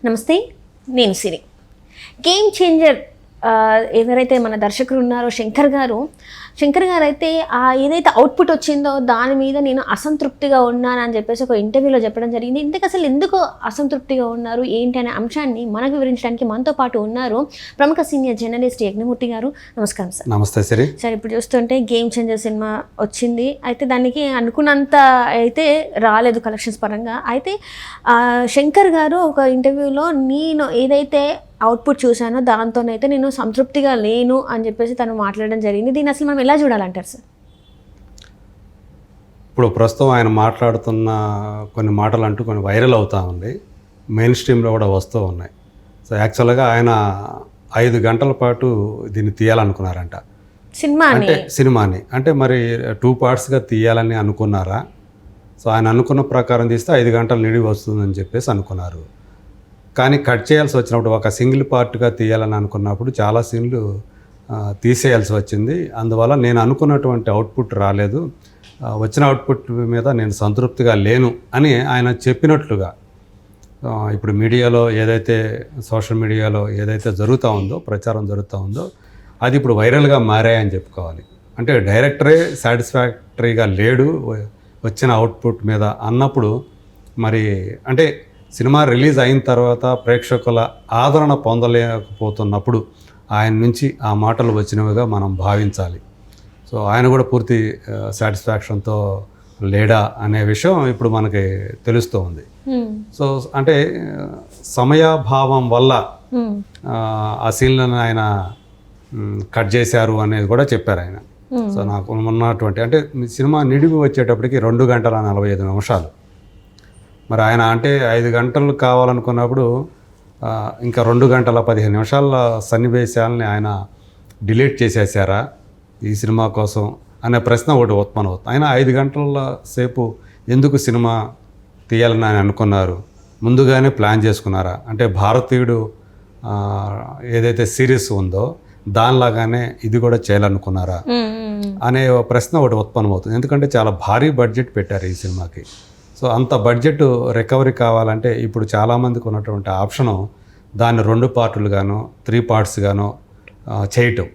నమస్తే, నేను సిరి. Game changer ఎవరైతే మన దర్శకుడు ఉన్నారో శంకర్ గారు అయితే ఏదైతే అవుట్పుట్ వచ్చిందో దాని మీద నేను అసంతృప్తిగా ఉన్నానని చెప్పేసి ఒక ఇంటర్వ్యూలో చెప్పడం జరిగింది. ఇందుకు అసలు ఎందుకు అసంతృప్తిగా ఉన్నారు ఏంటి అనే అంశాన్ని మనకు వివరించడానికి మనతో పాటు ఉన్నారు ప్రముఖ సీనియర్ జర్నలిస్ట్ యజ్ఞమూర్తి గారు. నమస్కారం సార్. నమస్తే సిరి. సార్, ఇప్పుడు చూస్తుంటే గేమ్ చేంజర్ సినిమా వచ్చింది, అయితే దానికి అనుకున్నంత అయితే రాలేదు కలెక్షన్స్ పరంగా. అయితే శంకర్ గారు ఒక ఇంటర్వ్యూలో నేను ఏదైతే అవుట్పుట్ చూశానో దాంతోనైతే నేను సంతృప్తిగా లేను అని చెప్పేసి తను మాట్లాడడం జరిగింది. దీన్ని అసలు మనం ఎలా చూడాలంటారు సార్? ఇప్పుడు ప్రస్తుతం ఆయన మాట్లాడుతున్న కొన్ని మాటలు అంటూ కొన్ని వైరల్ అవుతూ ఉంది, మెయిన్ స్ట్రీమ్లో కూడా వస్తూ ఉన్నాయి. సో యాక్చువల్గా ఆయన 5 గంటల పాటు దీన్ని తీయాలనుకున్నారంట, సినిమాని. అంటే మరి 2 పార్ట్స్గా తీయాలని అనుకున్నారా? సో ఆయన అనుకున్న ప్రకారం తీస్తే 5 గంటలు నిడివి వస్తుందని చెప్పేసి అనుకున్నారు. కానీ కట్ చేయాల్సి వచ్చినప్పుడు ఒక సింగిల్ పార్ట్గా తీయాలని అనుకున్నప్పుడు చాలా సీన్లు తీసేయాల్సి వచ్చింది. అందువల్ల నేను అనుకున్నటువంటి అవుట్పుట్ రాలేదు, వచ్చిన అవుట్పుట్ మీద నేను సంతృప్తిగా లేను అని ఆయన చెప్పినట్లుగా ఇప్పుడు మీడియాలో ఏదైతే సోషల్ మీడియాలో ఏదైతే జరుగుతూ ఉందో, ప్రచారం జరుగుతూ ఉందో, అది ఇప్పుడు వైరల్గా మారాయని చెప్పుకోవాలి. అంటే డైరెక్టరే సాటిస్ఫాక్టరీగా లేడు వచ్చిన అవుట్పుట్ మీద అన్నప్పుడు, మరి అంటే సినిమా రిలీజ్ అయిన తర్వాత ప్రేక్షకుల ఆదరణ పొందలేకపోతున్నప్పుడు ఆయన నుంచి ఆ మాటలు వచ్చినవిగా మనం భావించాలి. సో ఆయన కూడా పూర్తి సాటిస్ఫాక్షన్తో లేడా అనే విషయం ఇప్పుడు మనకి తెలుస్తూ ఉంది. సో అంటే సమయాభావం వల్ల ఆ సీన్లను ఆయన కట్ చేశారు అనేది కూడా చెప్పారు ఆయన. సో నాకు ఉన్నటువంటి అంటే సినిమా నిడివి వచ్చేటప్పటికి 2 గంటల 45 నిమిషాలు. మరి ఆయన అంటే 5 గంటలు కావాలనుకున్నప్పుడు ఇంకా 2 గంటల 15 నిమిషాల సన్నివేశాలని ఆయన డిలీట్ చేసేసారా ఈ సినిమా కోసం అనే ప్రశ్న ఒకటి ఉత్పన్నమవుతుంది. ఆయన 5 గంటల సేపు ఎందుకు సినిమా తీయాలని ఆయన అనుకున్నారు? ముందుగానే ప్లాన్ చేసుకున్నారా? అంటే భారతీయుడు ఏదైతే సిరీస్ ఉందో దానిలాగానే ఇది కూడా చేయాలనుకున్నారా అనే ప్రశ్న ఒకటి ఉత్పన్నమవుతుంది. ఎందుకంటే చాలా భారీ బడ్జెట్ పెట్టారు ఈ సినిమాకి. సో అంత బడ్జెట్ రికవరీ కావాలంటే ఇప్పుడు చాలామందికి ఉన్నటువంటి ఆప్షను దాన్ని 2 పార్టులుగానో 3 పార్ట్స్గానో చేయటం.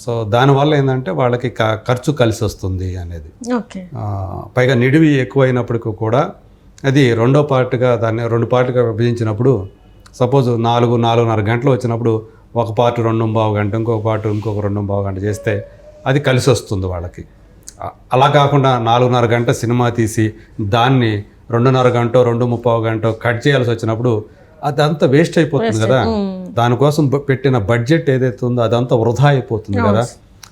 సో దానివల్ల ఏంటంటే వాళ్ళకి ఖర్చు కలిసి వస్తుంది అనేది. పైగా నిడివి ఎక్కువైనప్పటికీ కూడా అది 2వ పార్ట్గా దాన్ని 2 పార్ట్గా విభజించినప్పుడు సపోజ్ 4-4.5 గంటలు వచ్చినప్పుడు ఒక పార్ట్ 2.25 గంట, ఇంకొక పార్ట్ ఇంకొక 2.25 గంట చేస్తే అది కలిసి వస్తుంది వాళ్ళకి. అలా కాకుండా 4.5 గంట సినిమా తీసి దాన్ని 2.5 గంట 2.30 గంట కట్ చేయాల్సి వచ్చినప్పుడు అదంతా వేస్ట్ అయిపోతుంది కదా. దానికోసం పెట్టిన బడ్జెట్ ఏదైతే ఉందో అదంతా వృధా అయిపోతుంది కదా.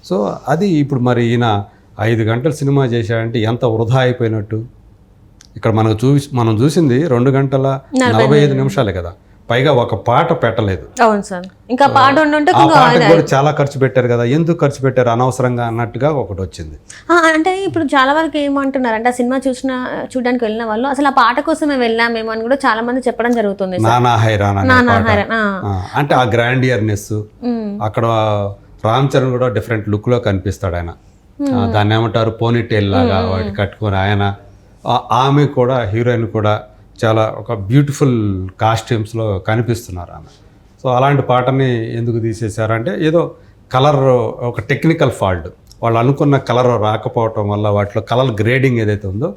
సో అది ఇప్పుడు మరి ఈయన 5 గంటలు సినిమా చేశాడంటే ఎంత వృధా అయిపోయినట్టు. ఇక్కడ మనం చూసింది 2 గంటల 45 నిమిషాలే కదా, పైగా ఒక పాట పెట్టలేదు. అవును సార్, ఇంకా పాట కూడా చాలా ఖర్చు పెట్టారు కదా, ఎందుకు ఖర్చు పెట్టారు అనవసరంగా అన్నట్టుగా ఒకటి వచ్చింది. అంటే ఇప్పుడు చాలా వరకు ఏమంటున్నారు అంటే ఆ సినిమా చూడడానికి వెళ్ళిన వాళ్ళు అసలు ఆ పాట కోసమే వెళ్ళామేమో అని కూడా చాలా మంది చెప్పడం జరుగుతుంది. నానా హైరాన్ అంటే ఆ గ్రాండియర్నెస్, అక్కడ రామ్ చరణ్ కూడా డిఫరెంట్ లుక్ లో కనిపిస్తాడు. ఆయన దాన్ని ఏమంటారు పోనీ టైల్ లాగా వాటి కట్టుకొని ఆయన, ఆమె కూడా హీరోయిన్ కూడా చాలా ఒక బ్యూటిఫుల్ కాస్ట్యూమ్స్లో కనిపిస్తున్నారు ఆమె. సో అలాంటి పాటని ఎందుకు తీసేశారంటే ఏదో కలర్ ఒక టెక్నికల్ ఫాల్ట్, వాళ్ళు అనుకున్న కలర్ రాకపోవటం వల్ల వాటిలో కలర్ గ్రేడింగ్ ఏదైతే ఉందో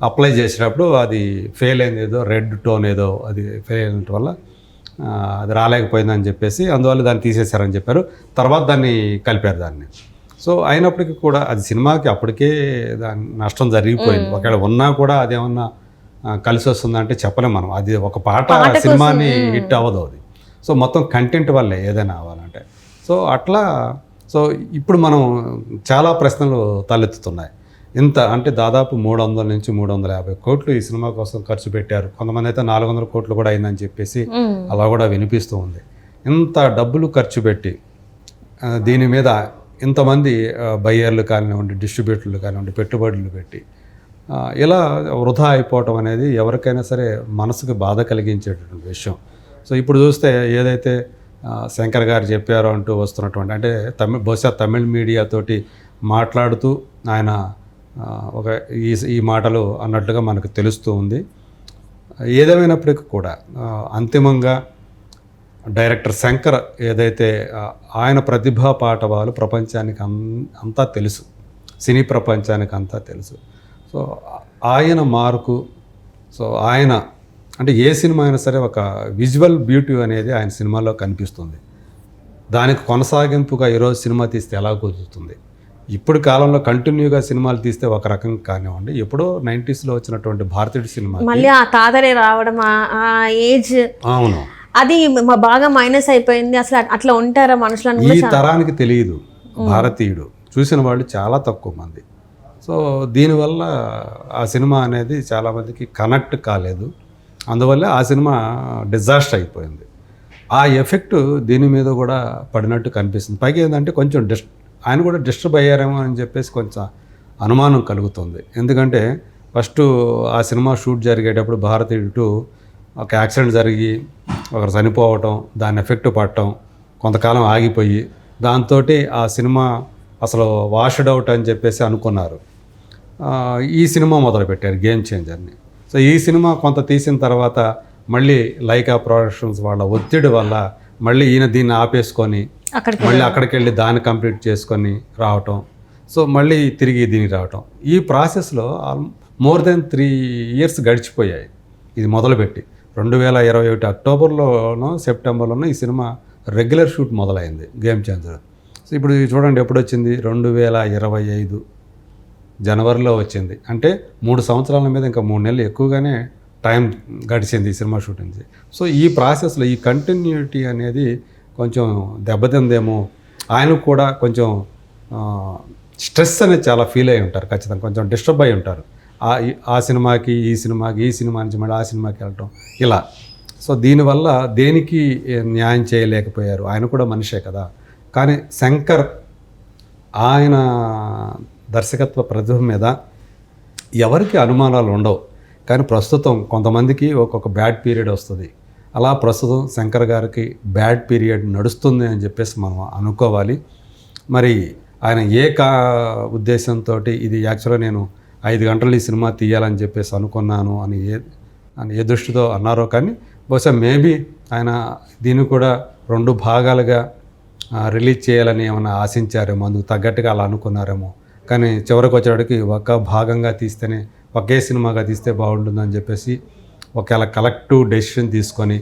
అప్లై చేసినప్పుడు అది ఫెయిల్ అయింది, ఏదో రెడ్ టోన్ ఏదో అది ఫెయిల్ అయిన వల్ల అది రాలేకపోయిందని చెప్పేసి అందువల్ల దాన్ని తీసేశారని చెప్పారు. తర్వాత దాన్ని కలిపారు దాన్ని. సో అయినప్పటికీ కూడా అది సినిమాకి అప్పటికే దాని నష్టం జరిగిపోయింది. ఒకవేళ ఉన్నా కూడా అదేమన్నా కలిసి వస్తుందంటే చెప్పలేం మనం. అది ఒక పాట సినిమాని హిట్ అవ్వదు అది. సో మొత్తం కంటెంట్ వల్లే ఏదైనా అవ్వాలంటే. సో అట్లా సో ఇప్పుడు మనం చాలా ప్రశ్నలు తలెత్తుతున్నాయి. ఇంత అంటే దాదాపు 300 నుంచి 350 కోట్లు ఈ సినిమా కోసం ఖర్చు పెట్టారు. కొంతమంది అయితే 400 కోట్లు కూడా అయిందని చెప్పేసి అలా కూడా వినిపిస్తూ ఉంది. ఇంత డబ్బులు ఖర్చు పెట్టి దీని మీద ఇంతమంది బయ్యర్లు కానివ్వండి, డిస్ట్రిబ్యూటర్లు కానివ్వండి, పెట్టుబడులు పెట్టి ఇలా వృధా అయిపోవటం అనేది ఎవరికైనా సరే మనసుకు బాధ కలిగించేటటువంటి విషయం. సో ఇప్పుడు చూస్తే ఏదైతే శంకర్ గారు చెప్పారో అంటూ వస్తున్నటువంటి అంటే బహుశా తమిళ్ మీడియాతోటి మాట్లాడుతూ ఆయన ఒక ఈ మాటలు అన్నట్లుగా మనకు తెలుస్తూ ఉంది. ఏదేమైనప్పటికీ కూడా అంతిమంగా డైరెక్టర్ శంకర్ ఏదైతే ఆయన ప్రతిభా పాటవాలు ప్రపంచానికి అంతా తెలుసు, సినీ ప్రపంచానికి అంతా తెలుసు. సో ఆయన మార్కు, సో ఆయన అంటే ఏ సినిమా అయినా సరే ఒక విజువల్ బ్యూటీ అనేది ఆయన సినిమాలో కనిపిస్తుంది. దానికి కొనసాగింపుగా ఈరోజు సినిమా తీస్తే ఎలా కుదురుతుంది? ఇప్పుడు కాలంలో కంటిన్యూగా సినిమాలు తీస్తే ఒక రకంగా కానివ్వండి, ఎప్పుడో 90sలో వచ్చినటువంటి భారతీయుడు సినిమా మళ్ళీ ఆ తాతరే రావడం, ఆ ఏజ్, అవును, అది బాగా మైనస్ అయిపోయింది. అసలు అట్లా ఉంటారా మనుషులను? ఈ తరానికి తెలియదు భారతీయుడు, చూసిన వాళ్ళు చాలా తక్కువ మంది. సో దీనివల్ల ఆ సినిమా అనేది చాలామందికి కనెక్ట్ కాలేదు, అందువల్ల ఆ సినిమా డిజాస్టర్ అయిపోయింది. ఆ ఎఫెక్ట్ దీని మీద కూడా పడినట్టు కనిపిస్తుంది. పైగా ఏంటంటే కొంచెం ఆయన కూడా డిస్టర్బ్ అయ్యారేమో అని చెప్పేసి కొంచెం అనుమానం కలుగుతుంది. ఎందుకంటే ఫస్ట్ ఆ సినిమా షూట్ జరిగేటప్పుడు భారతీయుడు ఒక యాక్సిడెంట్ జరిగి ఒకరు చనిపోవటం, దాని ఎఫెక్ట్ పడటం, కొంతకాలం ఆగిపోయి దాంతో ఆ సినిమా అసలు వాష్డ్ అవుట్ అని చెప్పేసి అనుకున్నారు. ఈ సినిమా మొదలుపెట్టారు గేమ్ చేంజర్ని. సో ఈ సినిమా కొంత తీసిన తర్వాత మళ్ళీ లైకా ప్రొడక్షన్స్ వాళ్ళ ఒత్తిడి వల్ల మళ్ళీ ఈయన దీన్ని ఆపేసుకొని మళ్ళీ అక్కడికి వెళ్ళి దాన్ని కంప్లీట్ చేసుకొని రావటం, సో మళ్ళీ తిరిగి దీనికి రావటం. ఈ ప్రాసెస్లో మోర్ దెన్ 3 years గడిచిపోయాయి ఇది మొదలుపెట్టి. 2021 అక్టోబర్లోనో సెప్టెంబర్లోనో ఈ సినిమా రెగ్యులర్ షూట్ మొదలైంది గేమ్ చేంజర్. సో ఇప్పుడు చూడండి ఎప్పుడు వచ్చింది, 2025 జనవరిలో వచ్చింది. అంటే 3 సంవత్సరాల మీద ఇంకా 3 నెలలు ఎక్కువగానే టైం గడిచింది ఈ సినిమా షూటింగ్. సో ఈ ప్రాసెస్లో ఈ కంటిన్యూటీ అనేది కొంచెం దెబ్బతిందేమో, ఆయనకు కూడా కొంచెం స్ట్రెస్ అనేది చాలా ఫీల్ అయి ఉంటారు ఖచ్చితంగా, కొంచెం డిస్టర్బ్ అయి ఉంటారు. ఆ సినిమాకి ఈ సినిమా నుంచి మళ్ళీ ఆ సినిమాకి వెళ్ళటం ఇలా. సో దీనివల్ల దేనికి న్యాయం చేయలేకపోయారు. ఆయన కూడా మనిషే కదా. కానీ శంకర్ ఆయన దర్శకత్వ ప్రతిభ మీద ఎవరికి అనుమానాలు ఉండవు. కానీ ప్రస్తుతం కొంతమందికి ఒక్కొక్క బ్యాడ్ పీరియడ్ వస్తుంది. అలా ప్రస్తుతం శంకర్ గారికి బ్యాడ్ పీరియడ్ నడుస్తుంది అని చెప్పేసి మనం అనుకోవాలి. మరి ఆయన ఉద్దేశంతో ఇది యాక్చువల్గా నేను 5 గంటలు ఈ సినిమా తీయాలని చెప్పేసి అనుకున్నాను అని ఏ దృష్టితో అన్నారో, కానీ బహుశా మేబీ ఆయన దీన్ని కూడా 2 భాగాలుగా రిలీజ్ చేయాలని ఏమైనా ఆశించారేమో, అందుకు తగ్గట్టుగా అలా అనుకున్నారేమో. కానీ చివరికి వచ్చేటికి ఒక భాగంగా తీస్తేనే, ఒకే సినిమాగా తీస్తే బాగుంటుందని చెప్పేసి ఒకవేళ కలెక్టివ్ డెసిషన్ తీసుకొని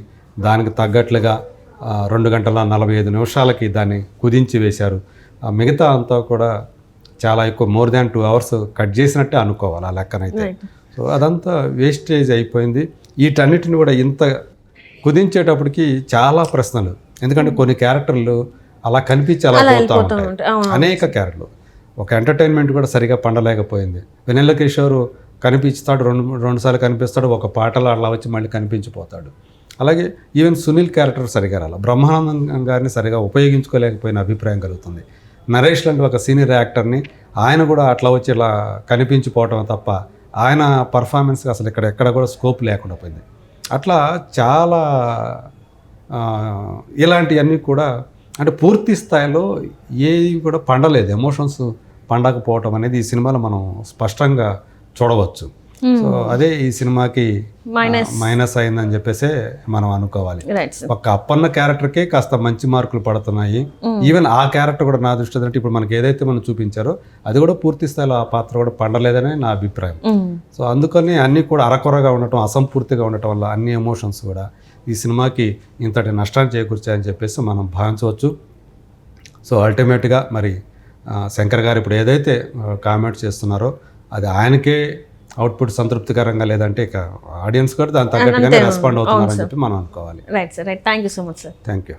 దానికి తగ్గట్లుగా 2 గంటల 45 నిమిషాలకి దాన్ని కుదించి వేశారు. మిగతా అంతా కూడా చాలా ఎక్కువ, మోర్ దాన్ 2 hours కట్ చేసినట్టే అనుకోవాలి ఆ లెక్కనైతే. సో అదంతా వేస్టేజ్ అయిపోయింది. వీటన్నిటిని కూడా ఇంత కుదించేటప్పటికి చాలా ప్రశ్నలు, ఎందుకంటే కొన్ని క్యారెక్టర్లు అలా కనిపించి అలా పోతూ ఉంటాయి, అనేక క్యారెక్టర్లు. ఒక ఎంటర్టైన్మెంట్ కూడా సరిగా పండలేకపోయింది. వెన్నెల కిషోర్ కనిపిస్తాడు, 2 సార్లు కనిపిస్తాడు, ఒక పాటలో అలా వచ్చి మళ్ళీ కనిపించిపోతాడు. అలాగే ఈవెన్ సునీల్ క్యారెక్టర్ సరిగా రాల, బ్రహ్మానందం గారిని సరిగా ఉపయోగించుకోలేకపోయిన అభిప్రాయం కలుగుతుంది. నరేష్ లాంటి ఒక సీనియర్ యాక్టర్ని ఆయన కూడా అట్లా వచ్చి ఇలా కనిపించిపోవటం తప్ప ఆయన పర్ఫార్మెన్స్కి అసలు ఎక్కడ కూడా స్కోప్ లేకుండా పోయింది. అట్లా చాలా ఇలాంటివన్నీ కూడా అంటే పూర్తి స్థాయిలో ఏవి కూడా పండలేదు, ఎమోషన్స్ పండకపోవటం అనేది ఈ సినిమాలో మనం స్పష్టంగా చూడవచ్చు. సో అదే ఈ సినిమాకి మైనస్ అయిందని చెప్పేసి మనం అనుకోవాలి. ఒక అప్పన్న క్యారెక్టర్కే కాస్త మంచి మార్కులు పడుతున్నాయి. ఈవెన్ ఆ క్యారెక్టర్ కూడా నా దృష్టి అంటే ఇప్పుడు మనకి ఏదైతే మనం చూపించారో అది కూడా పూర్తి స్థాయిలో ఆ పాత్ర కూడా పండలేదని నా అభిప్రాయం. సో అందుకని అన్నీ కూడా అరకొరగా ఉండటం, అసంపూర్తిగా ఉండటం వల్ల అన్ని ఎమోషన్స్ కూడా ఈ సినిమాకి ఇంతటి నష్టాన్ని చేకూర్చాయని చెప్పేసి మనం భావించవచ్చు. సో అల్టిమేట్గా మరి శంకర్ గారు ఇప్పుడు ఏదైతే కామెంట్ చేస్తున్నారో అది ఆయనకే అవుట్పుట్ సంతృప్తికరంగా లేదంటే ఇక ఆడియన్స్ కూడా దాని తగ్గట్టుగానే రెస్పాండ్ అవుతున్నారని చెప్పి మనం అనుకోవాలి. Right sir, right. Thank you so much sir. Thank you.